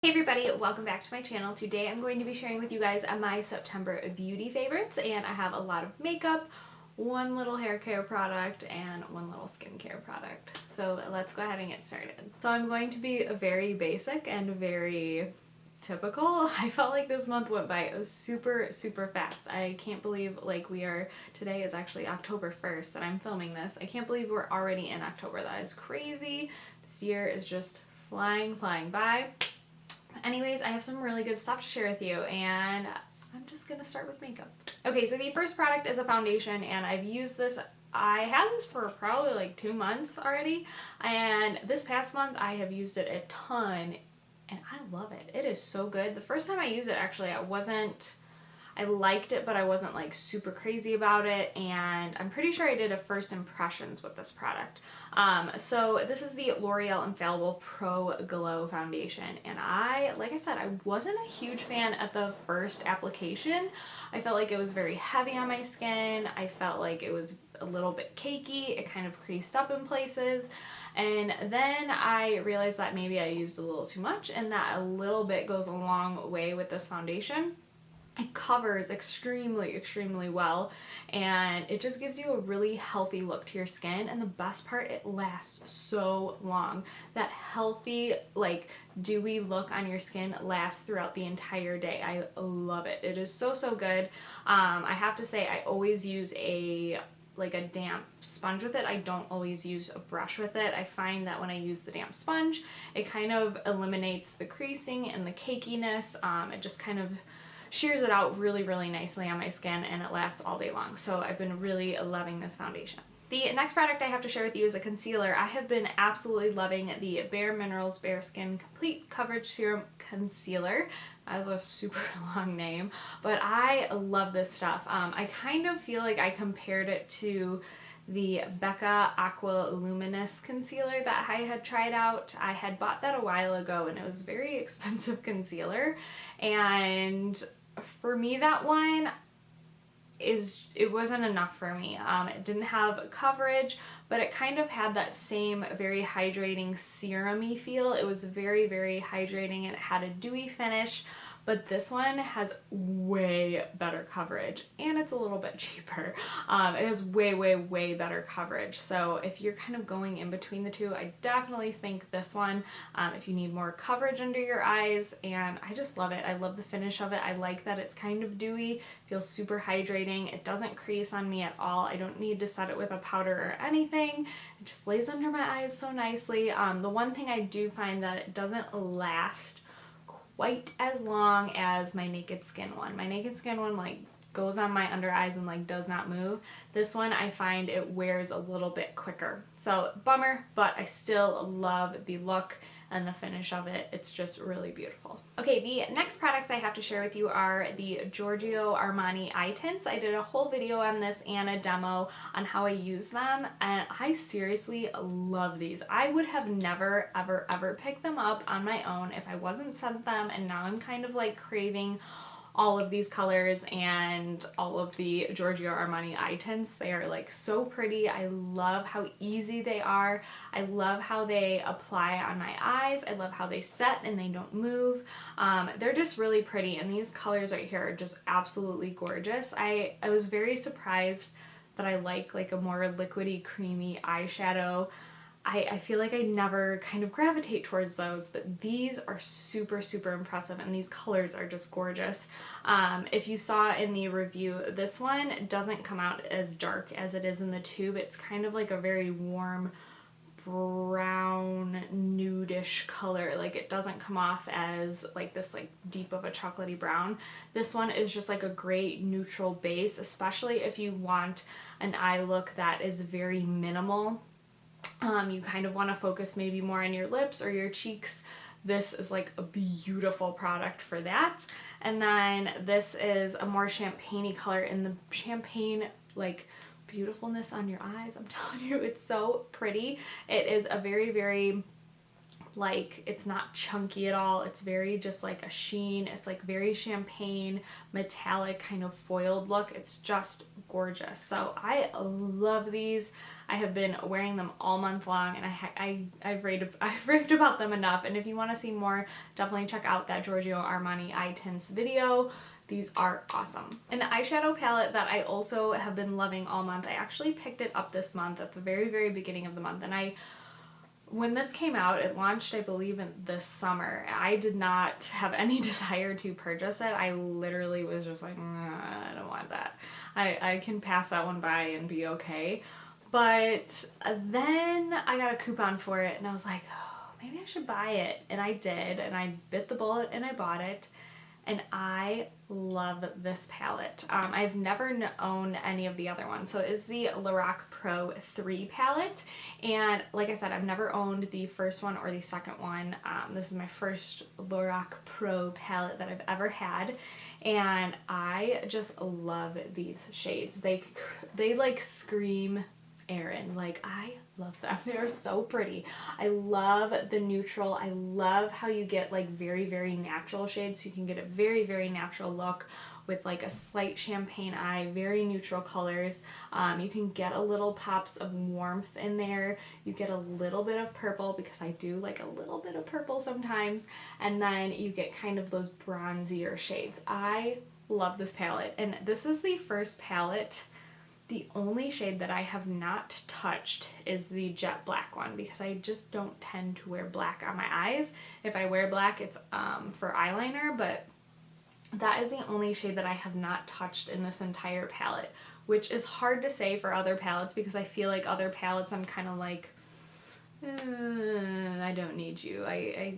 Hey everybody, welcome back to my channel. Today I'm going to be sharing with you guys my September beauty favorites, and I have a lot of makeup, one little hair care product, and one little skincare product. So let's go ahead and get started. So I'm going to be very basic and very typical. I felt like this month went by super fast. I can't believe today is actually October 1st that I'm filming this. I can't believe we're already in October. That is crazy. This year is just flying by. Anyways, I have some really good stuff to share with you, and I'm just gonna start with makeup. Okay, so the first product is a foundation, and I've used this. I had this for probably like 2 months already, and this past month I have used it a ton, and I love it. It is so good. The first time I used it, actually, I liked it, but I wasn't like super crazy about it, and I'm pretty sure I did a first impressions with this product. So this is the L'Oreal Infallible Pro Glow Foundation, and like I said, I wasn't a huge fan at the first application. I felt like it was very heavy on my skin. I felt like it was a little bit cakey. It kind of creased up in places. And then I realized that maybe I used a little too much, and that a little bit goes a long way with this foundation. It covers extremely well, and it just gives you a really healthy look to your skin, and the best part, it lasts so long. That healthy, like, dewy look on your skin lasts throughout the entire day. I love it. It is so good. I have to say, I always use a damp sponge with it. I don't always use a brush with it. I find that when I use the damp sponge, it kind of eliminates the creasing and the cakiness. It just kind of shears it out really nicely on my skin, and it lasts all day long. So I've been really loving this foundation. The next product I have to share with you is a concealer. I have been absolutely loving the Bare Minerals Bare Skin Complete Coverage Serum Concealer. That is a super long name, but I love this stuff. I kind of feel like I compared it to the Becca Aqua Luminous concealer that I had tried out. I had bought that a while ago, and it was a very expensive concealer, and for me, that one it wasn't enough for me. It didn't have coverage, but it kind of had that same very hydrating serum-y feel. It was very hydrating, and it had a dewy finish, but this one has way better coverage, and it's a little bit cheaper. It has way better coverage. So if you're kind of going in between the two, I definitely think this one, if you need more coverage under your eyes, and I just love it. I love the finish of it. I like that it's kind of dewy, feels super hydrating. It doesn't crease on me at all. I don't need to set it with a powder or anything. It just lays under my eyes so nicely. The one thing I do find that it doesn't last quite as long as my Naked Skin one. My Naked Skin one like goes on my under eyes and like does not move. This one I find it wears a little bit quicker. So bummer, but I still love the look and the finish of it. It's just really beautiful. Okay, the next products I have to share with you are the Giorgio Armani eye tints. I did a whole video on this and a demo on how I use them, and I seriously love these. I would have never ever picked them up on my own if I wasn't sent them, and now I'm kind of like craving all of these colors and all of the Giorgio Armani eye tints. They are like so pretty. I love how easy they are. I love how they apply on my eyes. I love how they set and they don't move. They're just really pretty, and these colors right here are just absolutely gorgeous. I was very surprised that I like a more liquidy, creamy eyeshadow. I feel like I never kind of gravitate towards those, but these are super impressive, and these colors are just gorgeous. If you saw in the review, this one doesn't come out as dark as it is in the tube. It's kind of like a very warm brown nudish color. Like, it doesn't come off as like this like deep of a chocolatey brown. This one is just like a great neutral base, especially if you want an eye look that is very minimal. You kind of want to focus maybe more on your lips or your cheeks. This is like a beautiful product for that. And then this is a more champagne-y color, in the champagne like beautifulness on your eyes. I'm telling you, it's so pretty. It is a very Like, it's not chunky at all. It's very just like a sheen. It's like very champagne, metallic kind of foiled look. It's just gorgeous. So I love these. I have been wearing them all month long, and I've raved about them enough. And if you want to see more, definitely check out that Giorgio Armani eye tints video. These are awesome. An eyeshadow palette that I also have been loving all month. I actually picked it up this month at the very, very beginning of the month, and when this came out, it launched, I believe, in this summer. I did not have any desire to purchase it. I literally was just like, nah, I don't want that. I can pass that one by and be okay. But then I got a coupon for it, and I was like, oh, maybe I should buy it. And I did, and I bit the bullet and I bought it. And I love this palette. I've never owned any of the other ones. So it's the Lorac Pro 3 palette. And like I said, I've never owned the first one or the second one. This is my first Lorac Pro palette that I've ever had. And I just love these shades. They like scream Erin. Like, I love them. They're so pretty. I love the neutral. I love how you get like very, very natural shades. You can get a very, very natural look with like a slight champagne eye, very neutral colors. You can get a little pops of warmth in there. You get a little bit of purple, because I do like a little bit of purple sometimes. And then you get kind of those bronzier shades. I love this palette. And this is the first palette. The only shade that I have not touched is the jet black one, because I just don't tend to wear black on my eyes. If I wear black, it's for eyeliner, but that is the only shade that I have not touched in this entire palette, which is hard to say for other palettes, because I feel like other palettes I'm kind of like, I don't need you. I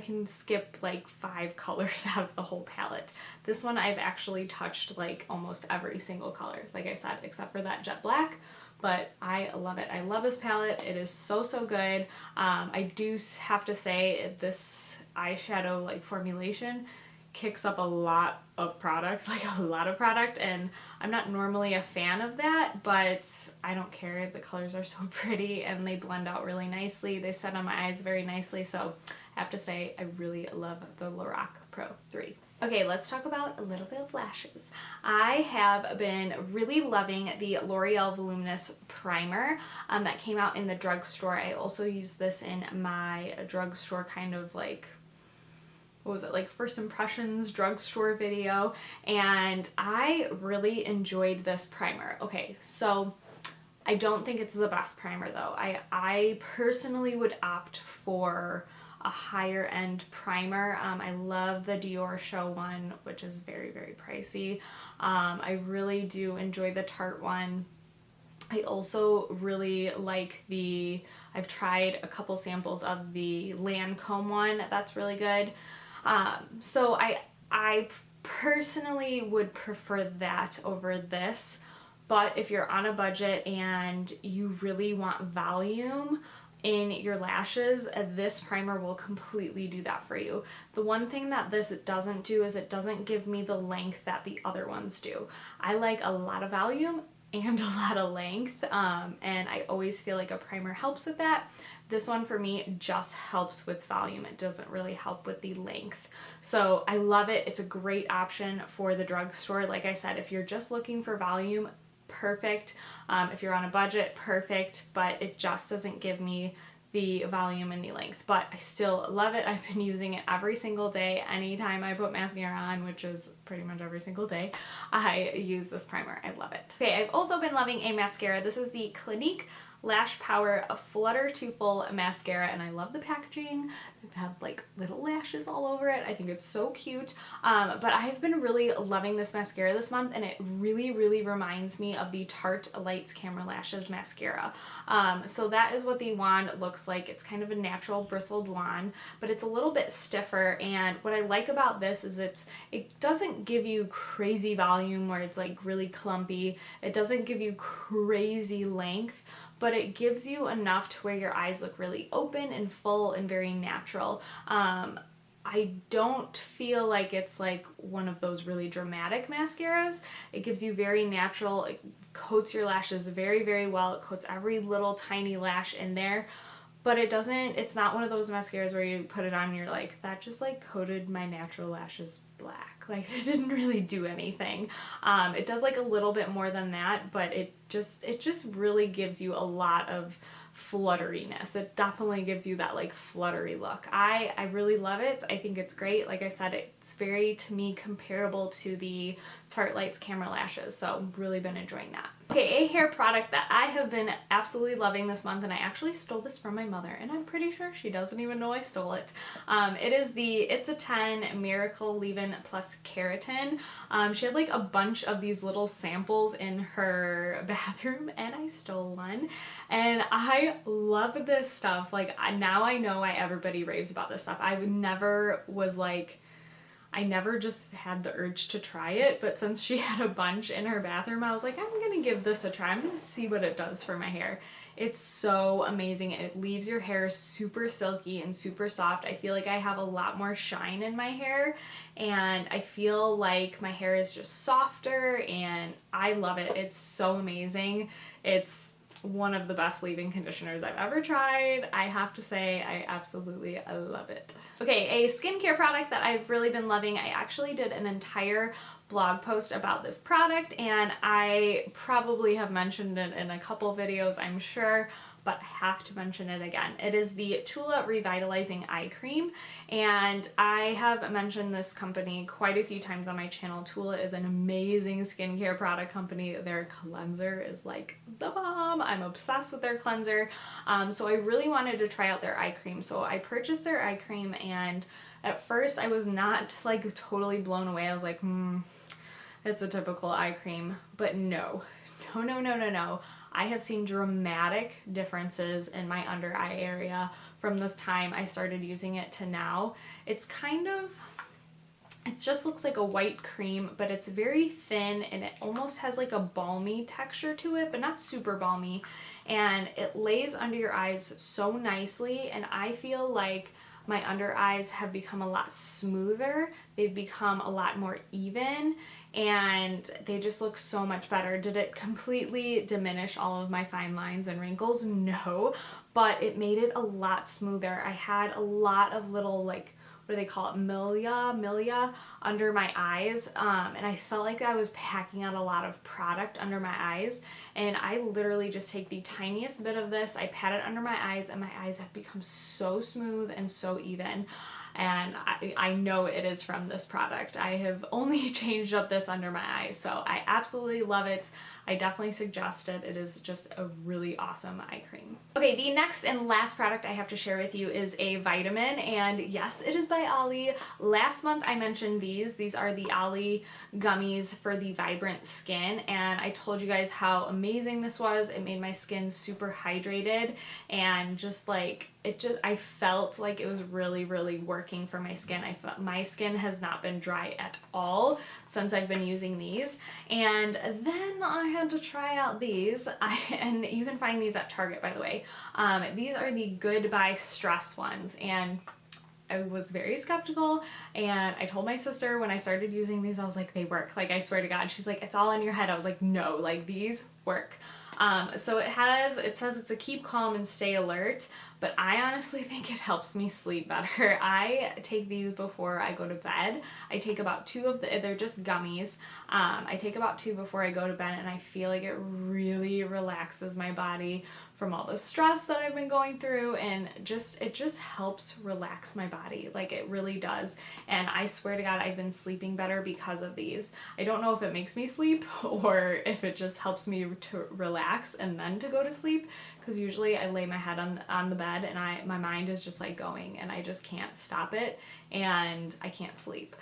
can skip like 5 colors out of the whole palette. This one I've actually touched like almost every single color, like I said, except for that jet black. But I love it. I love this palette. It is so, so good. I do have to say, this eyeshadow like formulation kicks up a lot of product, and I'm not normally a fan of that, but I don't care. The colors are so pretty and they blend out really nicely. They set on my eyes very nicely, so I have to say I really love the Lorac Pro 3. Okay, let's talk about a little bit of lashes. I have been really loving the L'Oreal Voluminous Primer that came out in the drugstore. I also use this in my drugstore kind of like, what was it, like first impressions drugstore video, and I really enjoyed this primer. Okay, so I don't think it's the best primer though. I personally would opt for a higher end primer. I love the Dior Show one, which is very, very pricey. I really do enjoy the Tarte one. I also really like I've tried a couple samples of the Lancome one. That's really good. So I personally would prefer that over this, but if you're on a budget and you really want volume in your lashes, this primer will completely do that for you. The one thing that this doesn't do is it doesn't give me the length that the other ones do. I like a lot of volume and a lot of length, and I always feel like a primer helps with that. This one for me just helps with volume. It doesn't really help with the length. So I love it. It's a great option for the drugstore. Like I said, if you're just looking for volume, perfect. If you're on a budget, perfect, but it just doesn't give me the volume and the length, but I still love it. I've been using it every single day. Anytime I put mascara on, which is pretty much every single day, I use this primer. I love it. Okay, I've also been loving a mascara. This is the Clinique Lash Power Flutter Too Full Mascara, and I love the packaging. They have like little lashes all over it. I think it's so cute. But I have been really loving this mascara this month, and it really, really reminds me of the Tarte Lights Camera Lashes mascara. So that is what the wand looks like. It's kind of a natural bristled wand, but it's a little bit stiffer, and what I like about this is it doesn't give you crazy volume where it's like really clumpy. It doesn't give you crazy length, but it gives you enough to where your eyes look really open and full and very natural. I don't feel like it's like one of those really dramatic mascaras. It gives you very natural, it coats your lashes very, very well. It coats every little tiny lash in there, but it's not one of those mascaras where you put it on and you're like, that just like coated my natural lashes black. Like it didn't really do anything. It does like a little bit more than that, but it just really gives you a lot of flutteriness. It definitely gives you that like fluttery look. I really love it. I think it's great. Like I said, it's very, to me, comparable to the Tarte Lights Camera Lashes, so really been enjoying that. Okay, a hair product that I have been absolutely loving this month, and I actually stole this from my mother, and I'm pretty sure she doesn't even know I stole it. It is the It's a 10 Miracle Leave-In Plus Keratin. She had like a bunch of these little samples in her bathroom, and I stole one, and I love this stuff. Like now I know why everybody raves about this stuff. I never just had the urge to try it, but since she had a bunch in her bathroom, I was like, I'm gonna give this a try. I'm gonna see what it does for my hair. It's so amazing. It leaves your hair super silky and super soft. I feel like I have a lot more shine in my hair, and I feel like my hair is just softer, and I love it. It's so amazing. It's one of the best leave-in conditioners I've ever tried. I have to say, I absolutely love it. Okay, a skincare product that I've really been loving. I actually did an entire blog post about this product, and I probably have mentioned it in a couple videos, I'm sure, but I have to mention it again. It is the Tula Revitalizing Eye Cream, and I have mentioned this company quite a few times on my channel. Tula is an amazing skincare product company. Their cleanser is like the bomb. I'm obsessed with their cleanser. So I really wanted to try out their eye cream. So I purchased their eye cream, and at first I was not like totally blown away. I was like, it's a typical eye cream, but no. I have seen dramatic differences in my under eye area from this time I started using it to now. It just looks like a white cream, but it's very thin, and it almost has like a balmy texture to it, but not super balmy, and it lays under your eyes so nicely, and I feel like my under eyes have become a lot smoother. They've become a lot more even, and they just look so much better. Did it completely diminish all of my fine lines and wrinkles? No, but it made it a lot smoother. I had a lot of little, like, what do they call it, milia under my eyes, and I felt like I was packing out a lot of product under my eyes, and I literally just take the tiniest bit of this, I pat it under my eyes, and my eyes have become so smooth and so even. And I know it is from this product. I have only changed up this under my eyes, so I absolutely love it. I definitely suggest it. It is just a really awesome eye cream. Okay, the next and last product I have to share with you is a vitamin, and yes, it is by Olly. Last month I mentioned these. These are the Olly Gummies for the vibrant skin, and I told you guys how amazing this was. It made my skin super hydrated, and just like, I felt like it was really, really working for my skin. I felt my skin has not been dry at all since I've been using these. And then I had to try out these, and you can find these at Target, by the way. These are the Goodbye Stress ones, and I was very skeptical, and I told my sister when I started using these, I was like, they work. Like, I swear to God. She's like, it's all in your head. I was like, no, like, these work. So it says it's a keep calm and stay alert, but I honestly think it helps me sleep better. I take these before I go to bed. I take about 2 of they're just gummies. I take about 2 before I go to bed, and I feel like it really relaxes my body from all the stress that I've been going through, and it just helps relax my body. Like, it really does. And I swear to God, I've been sleeping better because of these. I don't know if it makes me sleep or if it just helps me to relax and then to go to sleep, because usually I lay my head on the bed, and my mind is just like going, and I just can't stop it, and I can't sleep.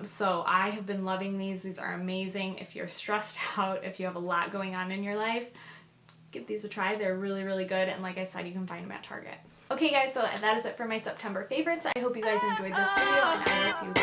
So I have been loving these. These are amazing. If you're stressed out, if you have a lot going on in your life, give these a try. They're really, really good, and like I said, you can find them at Target. Okay guys, so that is it for my September favorites. I hope you guys enjoyed this video, and I will see you